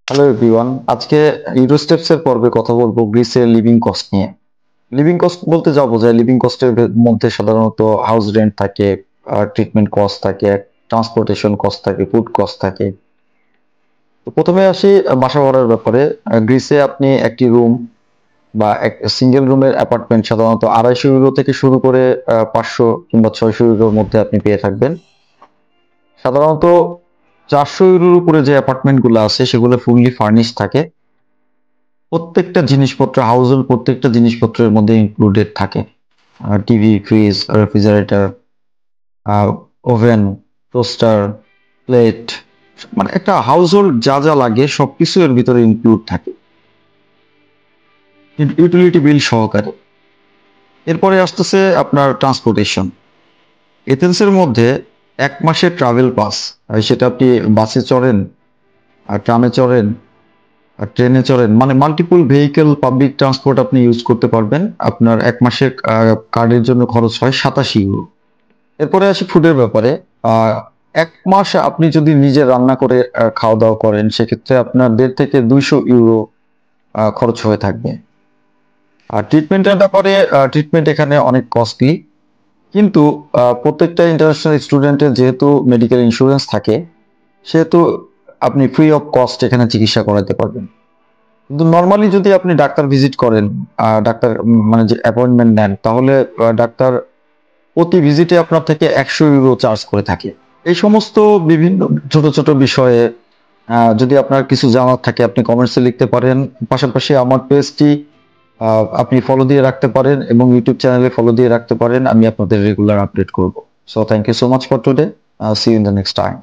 Hello everyone, আজকে ইউরোস্টেপস এর পর্বে কথা বলবো গ্রিসের লিভিং কস্ট নিয়ে। লিভিং কস্ট বলতে যা বোঝায়, লিভিং কস্টের মধ্যে সাধারণত হাউস রেন্ট থাকে, ট্রিটমেন্ট কস্ট থাকে, ট্রান্সপোর্টেশন কস্ট থাকে, ফুড কস্ট থাকে। তো প্রথমে আসি বাসা ভাড়ার ব্যাপারে। গ্রিসে আপনি একটি রুম বা এক সিঙ্গেল রুমের অ্যাপার্টমেন্ট সাধারণত 250 ইউরো থেকে শুরু করে 500 কিংবা 600 ইউরোর মধ্যে আপনি পেয়ে থাকবেন। সাধারণত 400 ইউরোর উপরে যে অ্যাপার্টমেন্ট গুলো আছে সেগুলো ফুললি ফার্নিশ থাকে। প্রত্যেকটা জিনিসপত্র, হাউসহোল্ড প্রত্যেকটা জিনিসপত্রের মধ্যে ইনক্লুডেড থাকে। TV, fridge, refrigerator, oven, toaster, plate, মানে একটা হাউসহোল্ড যা যা লাগে সবকিছু এর ভিতরে ইনক্লুড থাকে, ইউটিলিটি বিল সহকারে। এরপরে আসতেছে আপনার ট্রান্সপোর্টেশন। এথেন্সের মধ্যে 1 মাসের ট্রাভেল পাস, সেটা আপনি বাসে চড়েন, আর ট্রামে চড়েন, আর ট্রেনে চড়েন, মানে মাল্টিপল ভেহিকেল পাবলিক ট্রান্সপোর্ট আপনি ইউজ করতে পারবেন। আপনার 1 মাসের কার্ডের জন্য খরচ হয় 87 ইউরো। এরপরে আসি ফুডের ব্যাপারে। আহ 1 মাস আপনি যদি নিজে রান্না করে খাওয়া দাওয়া করেন, সেক্ষেত্রে আপনার 150 থেকে 200 ইউরো খরচ হয়ে থাকবে। আর ট্রিটমেন্টের ব্যাপারে, ট্রিটমেন্ট এখানে অনেক কস্টলি, কিন্তু প্রত্যেকটা ইন্টারন্যাশনাল স্টুডেন্টের যেহেতু মেডিকেল ইন্স্যুরেন্স থাকে, সেহেতু আপনি ফ্রি অফ কস্ট এখানে চিকিৎসা করাতে পারবেন। কিন্তু নর্মালি যদি আপনি ডাক্তার ভিজিট করেন, ডাক্তার মানে যে অ্যাপয়েন্টমেন্ট নেন, তাহলে ডাক্তার প্রতি ভিজিটে আপনার থেকে 100 ইউরো চার্জ করে থাকে। এই সমস্ত বিভিন্ন ছোট ছোট বিষয়ে যদি আপনার কিছু জানার থাকে, আপনি কমেন্টসে লিখতে পারেন। পাশাপাশি আমার পেজটি আপনি ফলো দিয়ে রাখতে পারেন এবং ইউটিউব চ্যানেলে ফলো দিয়ে রাখতে পারেন। আমি আপনাদের রেগুলার আপডেট করব। So thank you so much for today. See you in the next time.